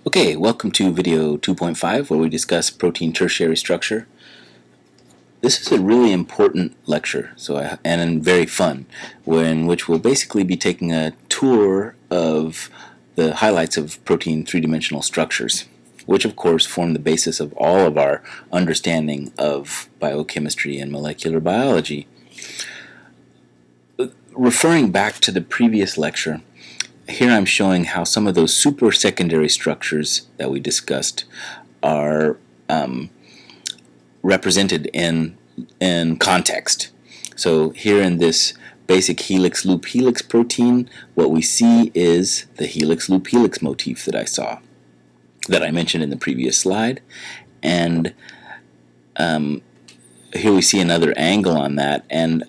Okay, welcome to video 2.5 where we discuss protein tertiary structure. This is a really important lecture and very fun, in which we'll basically be taking a tour of the highlights of protein three-dimensional structures, which of course form the basis of all of our understanding of biochemistry and molecular biology. Referring back to the previous lecture, here I'm showing how some of those super secondary structures that we discussed are represented in context. So here in this basic helix loop helix protein, what we see is the helix loop helix motif that I mentioned in the previous slide, and here we see another angle on that, and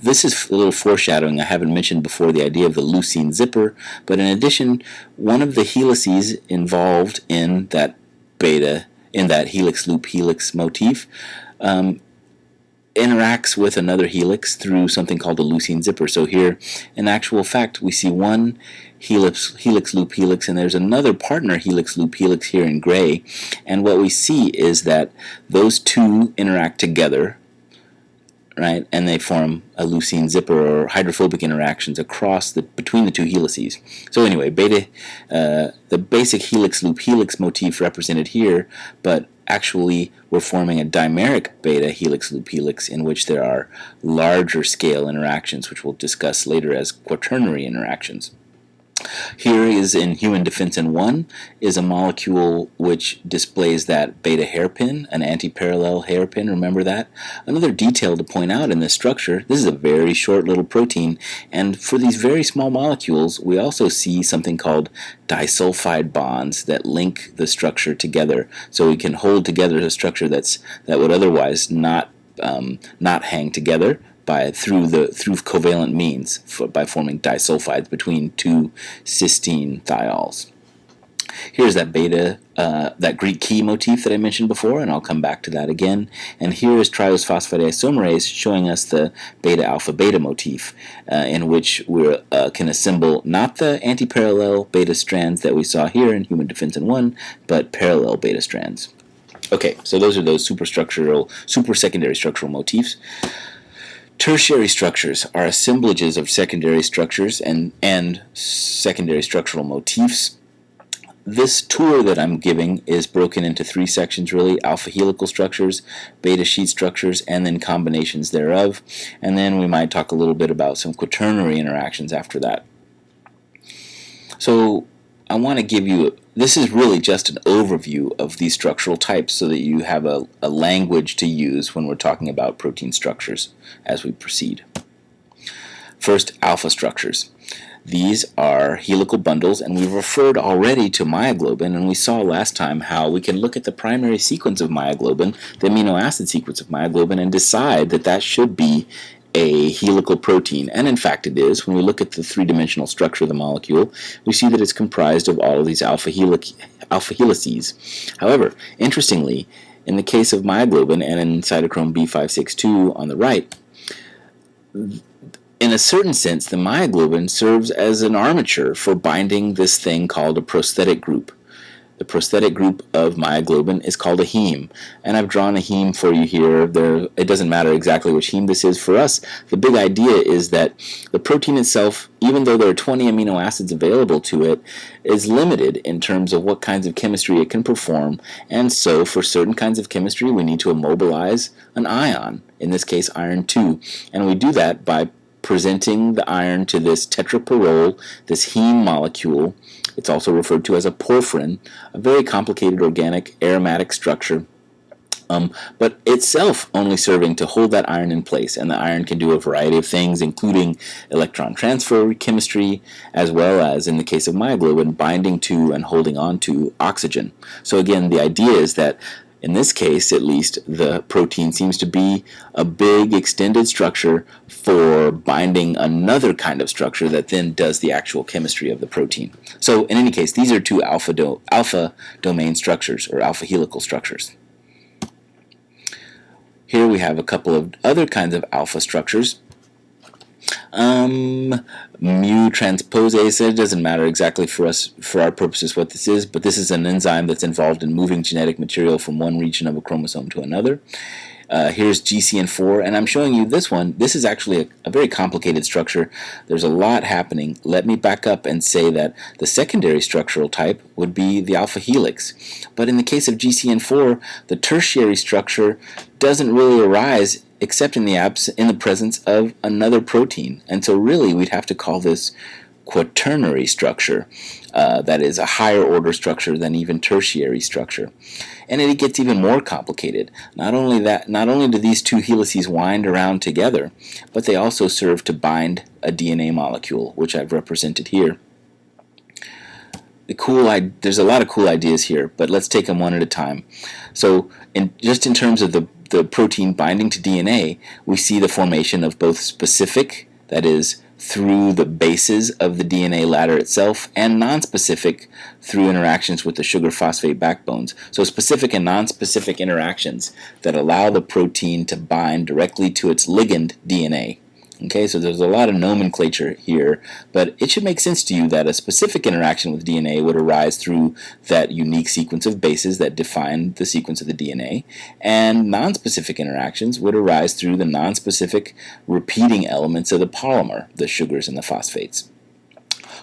this is a little foreshadowing. I haven't mentioned before the idea of the leucine zipper, but in addition, one of the helices involved in that helix loop helix motif interacts with another helix through something called a leucine zipper. So here, in actual fact, we see one helix loop helix, and there's another partner helix loop helix here in gray, and what we see is that those two interact together, right, and they form a leucine zipper or hydrophobic interactions between the two helices. So anyway, the basic helix loop helix motif represented here, but actually we're forming a dimeric beta helix loop helix in which there are larger scale interactions, which we'll discuss later as quaternary interactions. Here is in human defensin 1 is a molecule which displays that beta hairpin, an anti-parallel hairpin, remember that? Another detail to point out in this structure, this is a very short little protein, and for these very small molecules we also see something called disulfide bonds that link the structure together, so we can hold together a structure that would otherwise not hang together through covalent means by forming disulfides between two cysteine thiols. Here's that Greek key motif that I mentioned before, and I'll come back to that again. And here is triose phosphate isomerase showing us the beta alpha beta motif, in which we can assemble not the antiparallel beta strands that we saw here in human defensin 1, but parallel beta strands. Okay, so those are those super secondary structural motifs. Tertiary structures are assemblages of secondary structures and secondary structural motifs. This tour that I'm giving is broken into three sections really: alpha helical structures, beta sheet structures, and then combinations thereof. And then we might talk a little bit about some quaternary interactions after that. So I want to give you, this is really just an overview of these structural types so that you have a language to use when we're talking about protein structures as we proceed. First, alpha structures. These are helical bundles, and we've referred already to myoglobin, and we saw last time how we can look at the primary sequence of myoglobin, the amino acid sequence of myoglobin, and decide that that should be a helical protein, and in fact it is. When we look at the three-dimensional structure of the molecule, we see that it's comprised of all of these alpha helices. However, interestingly, in the case of myoglobin and in cytochrome B562 on the right, in a certain sense, the myoglobin serves as an armature for binding this thing called a prosthetic group. The prosthetic group of myoglobin is called a heme, and I've drawn a heme for you here. It doesn't matter exactly which heme this is for us. The big idea is that the protein itself, even though there are 20 amino acids available to it, is limited in terms of what kinds of chemistry it can perform, and so for certain kinds of chemistry we need to immobilize an ion, in this case iron 2, and we do that by presenting the iron to this tetraparole, this heme molecule. It's also referred to as a porphyrin, a very complicated organic aromatic structure, but itself only serving to hold that iron in place. And the iron can do a variety of things, including electron transfer chemistry, as well as, in the case of myoglobin, binding to and holding on to oxygen. So again, the idea is that in this case, at least, the protein seems to be a big extended structure for binding another kind of structure that then does the actual chemistry of the protein. So in any case, these are two alpha domain structures, or alpha helical structures. Here we have a couple of other kinds of alpha structures. Mu transposase, it doesn't matter exactly for us, for our purposes, what this is, but this is an enzyme that's involved in moving genetic material from one region of a chromosome to another. Here's GCN4, and I'm showing you this one. This is actually a very complicated structure. There's a lot happening. Let me back up and say that the secondary structural type would be the alpha helix. But in the case of GCN4, the tertiary structure doesn't really arise except in the presence of another protein. And so really we'd have to call this quaternary structure. That is a higher order structure than even tertiary structure. And it gets even more complicated. Not only do these two helices wind around together, but they also serve to bind a DNA molecule, which I've represented here. There's a lot of cool ideas here, but let's take them one at a time. So just in terms of the protein binding to DNA, we see the formation of both specific, that is, through the bases of the DNA ladder itself, and nonspecific through interactions with the sugar phosphate backbones. So specific and nonspecific interactions that allow the protein to bind directly to its ligand DNA. Okay, so there's a lot of nomenclature here, but it should make sense to you that a specific interaction with DNA would arise through that unique sequence of bases that define the sequence of the DNA, and nonspecific interactions would arise through the nonspecific repeating elements of the polymer, the sugars and the phosphates.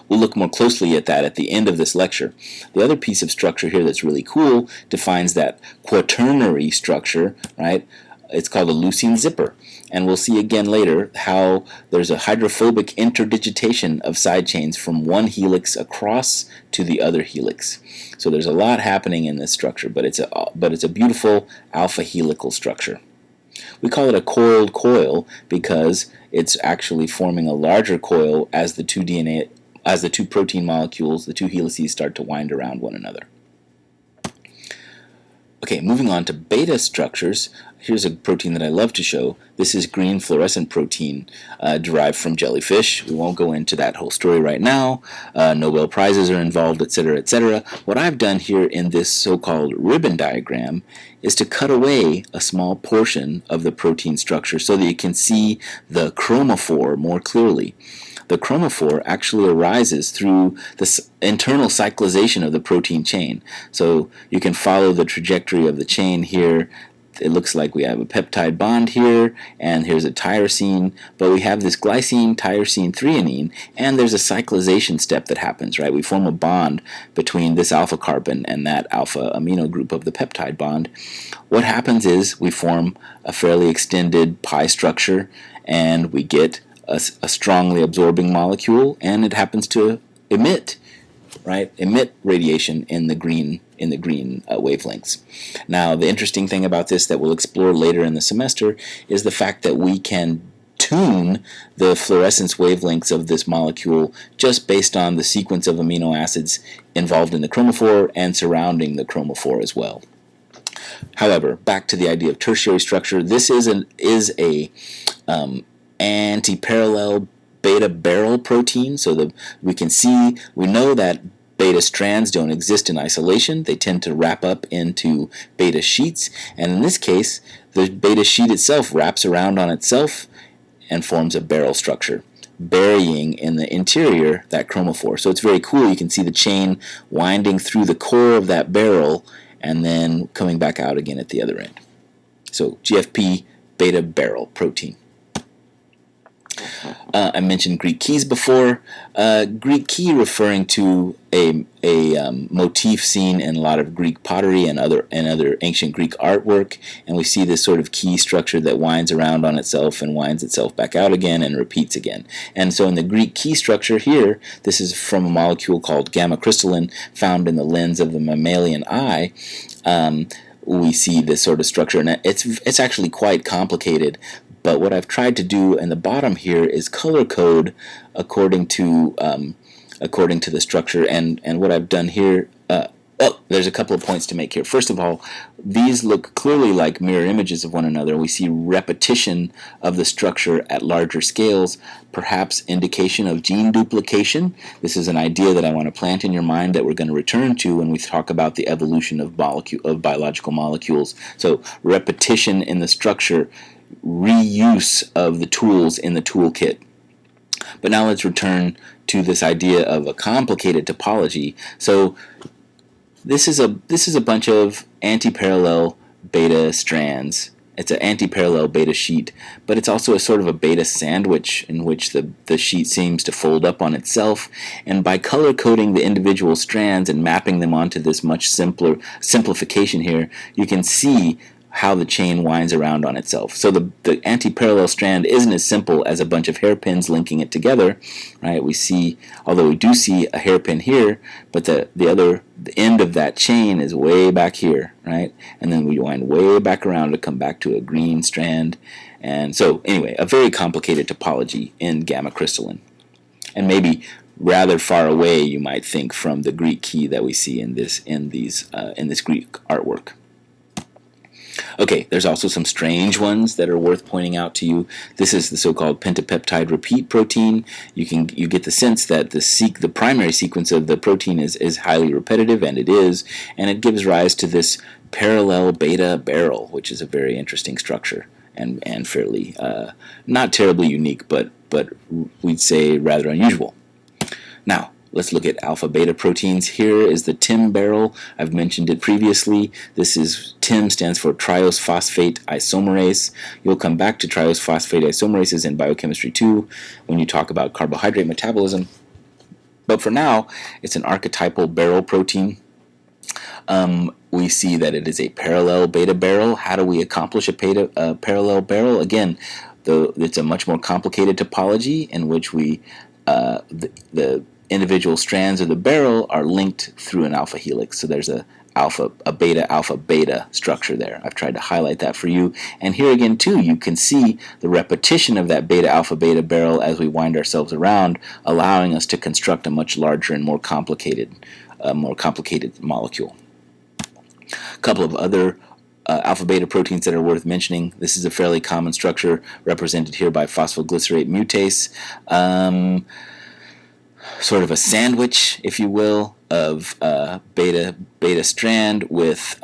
We'll look more closely at that at the end of this lecture. The other piece of structure here that's really cool defines that quaternary structure, right? It's called a leucine zipper. And we'll see again later how there's a hydrophobic interdigitation of side chains from one helix across to the other helix. So there's a lot happening in this structure, but it's a beautiful alpha helical structure. We call it a coiled coil because it's actually forming a larger coil as the two protein molecules, the two helices, start to wind around one another. Okay, moving on to beta structures. Here's a protein that I love to show. This is green fluorescent protein derived from jellyfish. We won't go into that whole story right now. Nobel Prizes are involved, etc., etc. What I've done here in this so-called ribbon diagram is to cut away a small portion of the protein structure so that you can see the chromophore more clearly. The chromophore actually arises through the internal cyclization of the protein chain. So you can follow the trajectory of the chain here. It looks like we have a peptide bond here, and here's a tyrosine, but we have this glycine, tyrosine, threonine, and there's a cyclization step that happens, right? We form a bond between this alpha carbon and that alpha amino group of the peptide bond. What happens is we form a fairly extended pi structure, and we get a strongly absorbing molecule, and it happens to emit radiation in the green wavelengths. Now, the interesting thing about this that we'll explore later in the semester is the fact that we can tune the fluorescence wavelengths of this molecule just based on the sequence of amino acids involved in the chromophore and surrounding the chromophore as well. However, back to the idea of tertiary structure, this is a anti-parallel beta barrel protein, so we know that beta strands don't exist in isolation. They tend to wrap up into beta sheets, and in this case the beta sheet itself wraps around on itself and forms a barrel structure, burying in the interior that chromophore. So it's very cool. You can see the chain winding through the core of that barrel and then coming back out again at the other end. So GFP beta barrel protein. I mentioned Greek keys before. Greek key referring to a motif seen in a lot of Greek pottery and other ancient Greek artwork, and we see this sort of key structure that winds around on itself and winds itself back out again and repeats again. And so in the Greek key structure here, this is from a molecule called gamma crystallin found in the lens of the mammalian eye. We see this sort of structure, and it's actually quite complicated. But what I've tried to do in the bottom here is color code according to the structure, and what I've done here. There's a couple of points to make here. First of all, these look clearly like mirror images of one another. We see repetition of the structure at larger scales, perhaps indication of gene duplication. This is an idea that I want to plant in your mind that we're going to return to when we talk about the evolution of biological molecules. So repetition in the structure, reuse of the tools in the toolkit. But now let's return to this idea of a complicated topology. So this is a bunch of anti-parallel beta strands. It's an anti-parallel beta sheet, but it's also a sort of a beta sandwich in which the sheet seems to fold up on itself. And by color coding the individual strands and mapping them onto this much simpler simplification here, you can see how the chain winds around on itself. So the anti-parallel strand isn't as simple as a bunch of hairpins linking it together, right? We see, although we do see a hairpin here, but the end of that chain is way back here, right? And then we wind way back around to come back to a green strand. And so anyway, a very complicated topology in gamma crystalline. And maybe rather far away, you might think, from the Greek key that we see in this Greek artwork. Okay, there's also some strange ones that are worth pointing out to you. This is the so-called pentapeptide repeat protein. You get the sense that the primary sequence of the protein is highly repetitive, and it gives rise to this parallel beta barrel, which is a very interesting structure and fairly not terribly unique, but we'd say rather unusual. Now, let's look at alpha-beta proteins. Here is the TIM barrel. I've mentioned it previously. TIM stands for triose phosphate isomerase. You'll come back to triose phosphate isomerases in biochemistry 2 when you talk about carbohydrate metabolism. But for now, it's an archetypal barrel protein. We see that it is a parallel beta barrel. How do we accomplish a parallel barrel? Again, it's a much more complicated topology in which the individual strands of the barrel are linked through an alpha helix. So there's a beta alpha beta structure there. I've tried to highlight that for you. And here again too, you can see the repetition of that beta alpha beta barrel as we wind ourselves around, allowing us to construct a much larger and more complicated molecule. A couple of other alpha-beta proteins that are worth mentioning. This is a fairly common structure represented here by phosphoglycerate mutase. Sort of a sandwich, if you will, of beta strand with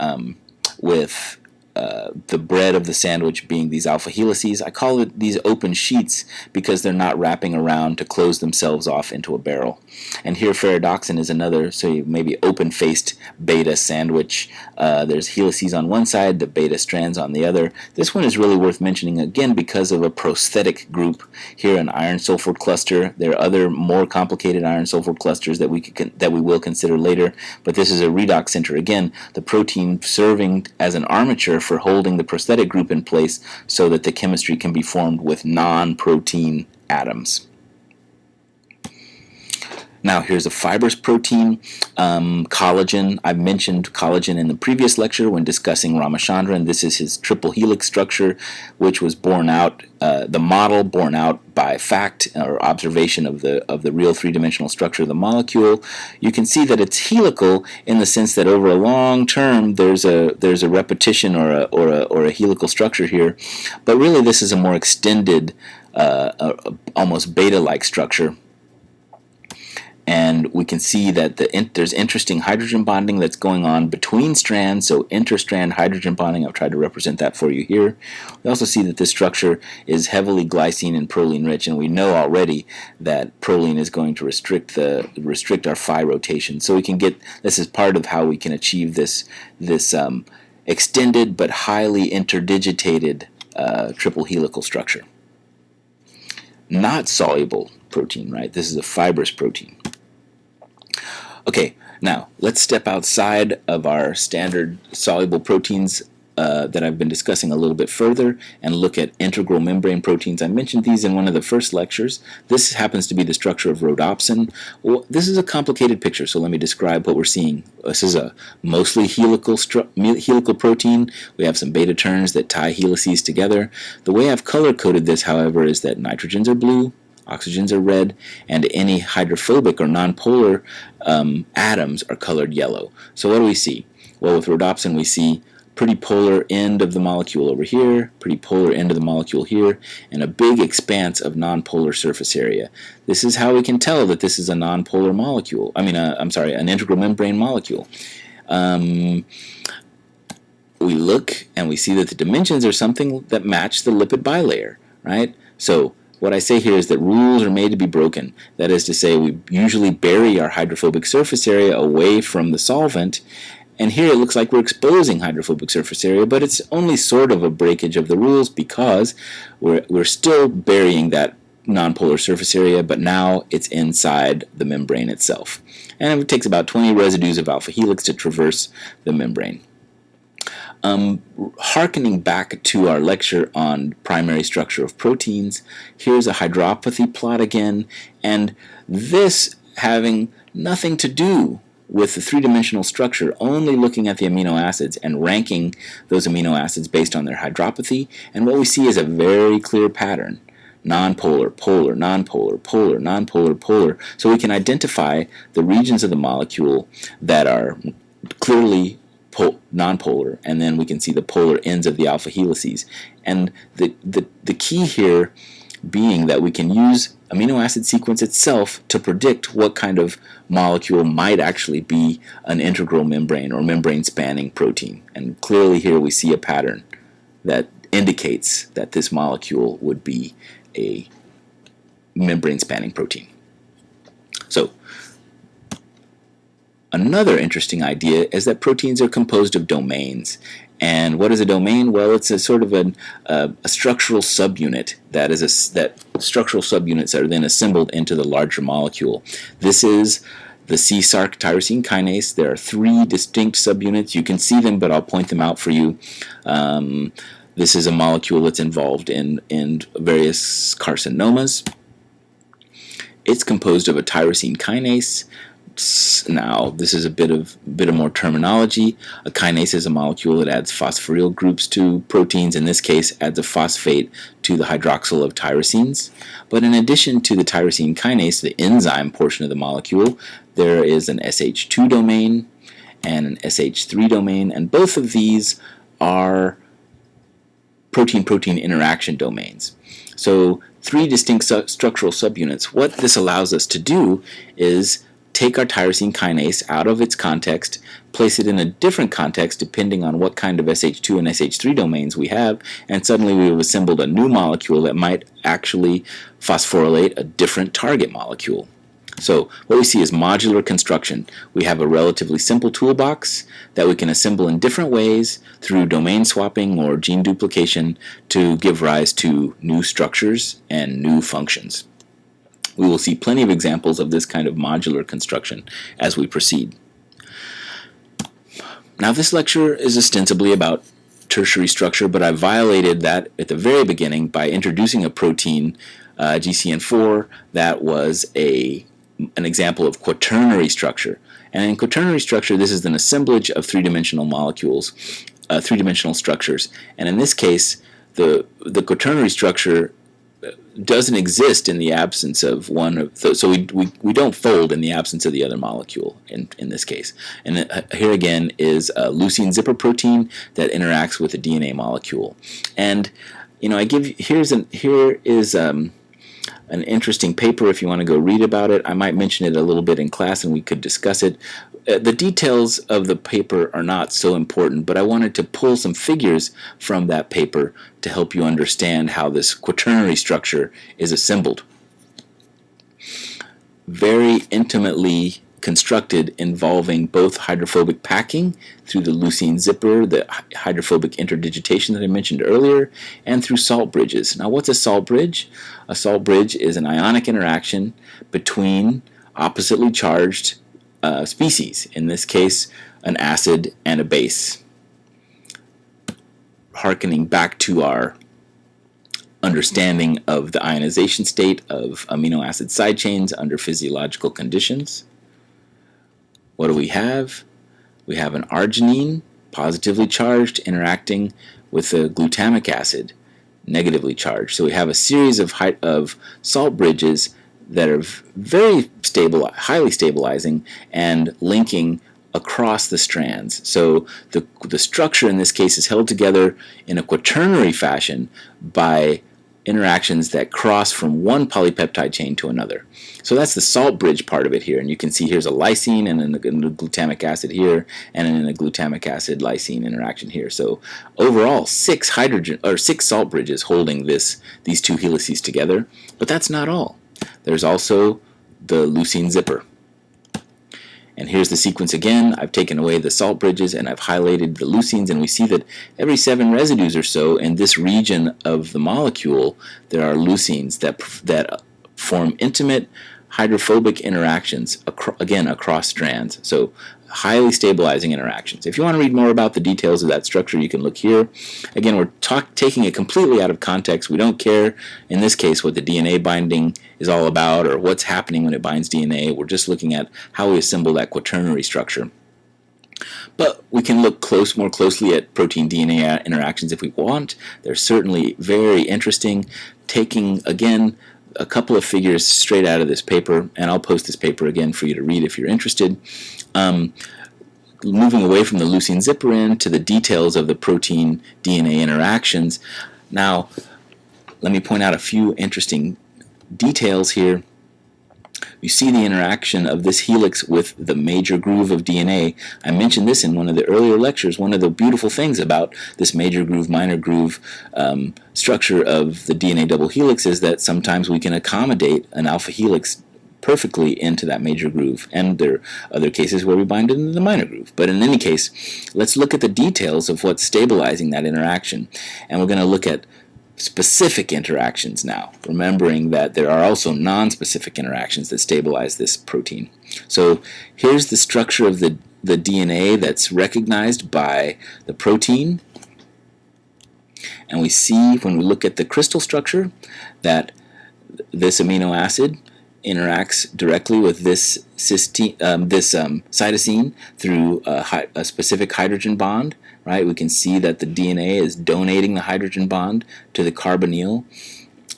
the bread of the sandwich being these alpha helices. I call it these open sheets because they're not wrapping around to close themselves off into a barrel. And here ferredoxin is another, so maybe open-faced beta sandwich. There's helices on one side, the beta strands on the other. This one is really worth mentioning again because of a prosthetic group. Here an iron-sulfur cluster. There are other more complicated iron-sulfur clusters that we will consider later, but this is a redox center. Again, the protein serving as an armature for holding the prosthetic group in place so that the chemistry can be formed with non-protein atoms. Now here's a fibrous protein, collagen. I mentioned collagen in the previous lecture when discussing Ramachandran. This is his triple helix structure, which was borne out, the model borne out by fact or observation of the real three-dimensional structure of the molecule. You can see that it's helical in the sense that over a long term there's a repetition or a helical structure here, but really this is a more extended, almost beta-like structure. And we can see that there's interesting hydrogen bonding that's going on between strands, so interstrand hydrogen bonding. I've tried to represent that for you here. We also see that this structure is heavily glycine and proline rich, and we know already that proline is going to restrict our phi rotation. So we can get, this is part of how we can achieve this extended but highly interdigitated triple helical structure. Not soluble protein, right? This is a fibrous protein. Okay, now let's step outside of our standard soluble proteins that I've been discussing a little bit further and look at integral membrane proteins. I mentioned these in one of the first lectures. This happens to be the structure of rhodopsin. Well, this is a complicated picture, so let me describe what we're seeing. This is a mostly helical protein. We have some beta turns that tie helices together. The way I've color-coded this, however, is that nitrogens are blue, oxygens are red, and any hydrophobic or nonpolar atoms are colored yellow. So what do we see? Well, with rhodopsin we see pretty polar end of the molecule over here, pretty polar end of the molecule here, and a big expanse of nonpolar surface area. This is how we can tell that this is a nonpolar molecule. An integral membrane molecule. We look and we see that the dimensions are something that match the lipid bilayer, right? So what I say here is that rules are made to be broken. That is to say, we usually bury our hydrophobic surface area away from the solvent, and here it looks like we're exposing hydrophobic surface area, but it's only sort of a breakage of the rules because we're still burying that nonpolar surface area, but now it's inside the membrane itself. And it takes about 20 residues of alpha helix to traverse the membrane. Harkening back to our lecture on primary structure of proteins, here's a hydropathy plot again, and this having nothing to do with the three-dimensional structure, only looking at the amino acids and ranking those amino acids based on their hydropathy, and what we see is a very clear pattern. Nonpolar, polar, nonpolar, polar, nonpolar, polar. So we can identify the regions of the molecule that are clearly nonpolar, and then we can see the polar ends of the alpha helices. And the key here being that we can use amino acid sequence itself to predict what kind of molecule might actually be an integral membrane or membrane spanning protein. And clearly here we see a pattern that indicates that this molecule would be a membrane spanning protein. So another interesting idea is that proteins are composed of domains. And what is a domain? Well, it's a sort of a structural subunit that structural subunits are then assembled into the larger molecule. This is the C-Sarc tyrosine kinase. There are 3 distinct subunits. You can see them, but I'll point them out for you. This is a molecule that's involved in various carcinomas. It's composed of a tyrosine kinase. Now, this is a bit of more terminology. A kinase is a molecule that adds phosphoryl groups to proteins. In this case, adds a phosphate to the hydroxyl of tyrosines. But in addition to the tyrosine kinase, the enzyme portion of the molecule, there is an SH2 domain and an SH3 domain, and both of these are protein-protein interaction domains. So 3 distinct structural subunits. What this allows us to do is take our tyrosine kinase out of its context, place it in a different context depending on what kind of SH2 and SH3 domains we have, and suddenly we have assembled a new molecule that might actually phosphorylate a different target molecule. So what we see is modular construction. We have a relatively simple toolbox that we can assemble in different ways through domain swapping or gene duplication to give rise to new structures and new functions. We will see plenty of examples of this kind of modular construction as we proceed. Now, this lecture is ostensibly about tertiary structure, but I violated that at the very beginning by introducing a protein, GCN4, that was an example of quaternary structure. And in quaternary structure, this is an assemblage of three-dimensional molecules, three-dimensional structures. And in this case, the quaternary structure doesn't exist in the absence of one of those. So we don't fold in the absence of the other molecule in this case. And here again is a leucine zipper protein that interacts with a DNA molecule. And here is an interesting paper if you want to go read about it. I might mention it a little bit in class and we could discuss it. The details of the paper are not so important, but I wanted to pull some figures from that paper to help you understand how this quaternary structure is assembled. Very intimately constructed, involving both hydrophobic packing through the leucine zipper, the hydrophobic interdigitation that I mentioned earlier, and through salt bridges. Now, what's a salt bridge? A salt bridge is an ionic interaction between oppositely charged species, in this case an acid and a base. Harkening back to our understanding of the ionization state of amino acid side chains under physiological conditions. What do we have? We have an arginine, positively charged, interacting with a glutamic acid, negatively charged. So we have a series of salt bridges that are very stable, highly stabilizing, and linking across the strands. So the structure in this case is held together in a quaternary fashion by interactions that cross from one polypeptide chain to another. So that's the salt bridge part of it here, and you can see here's a lysine and a glutamic acid here, and then a glutamic acid lysine interaction here. So overall, six salt bridges holding these two helices together. But that's not all. There's also the leucine zipper. And here's the sequence again. I've taken away the salt bridges and I've highlighted the leucines, and we see that every 7 residues or so in this region of the molecule, there are leucines that form intimate hydrophobic interactions, again, across strands. So highly stabilizing interactions. If you want to read more about the details of that structure, you can look here. Again, we're taking it completely out of context. We don't care, in this case, what the DNA binding is all about or what's happening when it binds DNA. We're just looking at how we assemble that quaternary structure. But we can look more closely at protein-DNA interactions if we want. They're certainly very interesting. Taking, again, a couple of figures straight out of this paper, and I'll post this paper again for you to read if you're interested. Moving away from the leucine zipperin to the details of the protein-DNA interactions. Now, let me point out a few interesting details here. You see the interaction of this helix with the major groove of DNA. I mentioned this in one of the earlier lectures. One of the beautiful things about this major groove, minor groove structure of the DNA double helix is that sometimes we can accommodate an alpha helix perfectly into that major groove, and there are other cases where we bind it into the minor groove. But in any case, let's look at the details of what's stabilizing that interaction, and we're going to look at specific interactions now, remembering that there are also non-specific interactions that stabilize this protein. So here's the structure of the DNA that's recognized by the protein, and we see when we look at the crystal structure that this amino acid interacts directly with this cytosine through a specific hydrogen bond. Right? We can see that the DNA is donating the hydrogen bond to the carbonyl,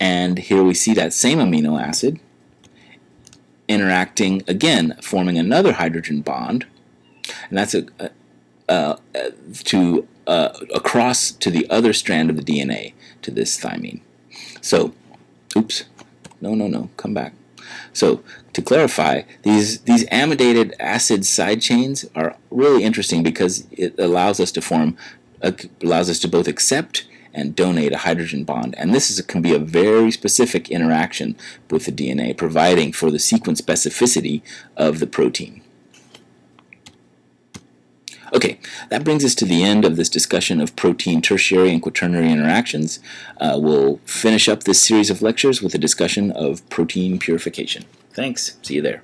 and here we see that same amino acid interacting again, forming another hydrogen bond, and that's across to the other strand of the DNA, to this thymine. So, oops, no, come back. So, to clarify, these amidated acid side chains are really interesting because it allows us to both accept and donate a hydrogen bond, and this can be a very specific interaction with the DNA, providing for the sequence specificity of the protein. Okay, that brings us to the end of this discussion of protein tertiary and quaternary interactions. We'll finish up this series of lectures with a discussion of protein purification. Thanks. See you there.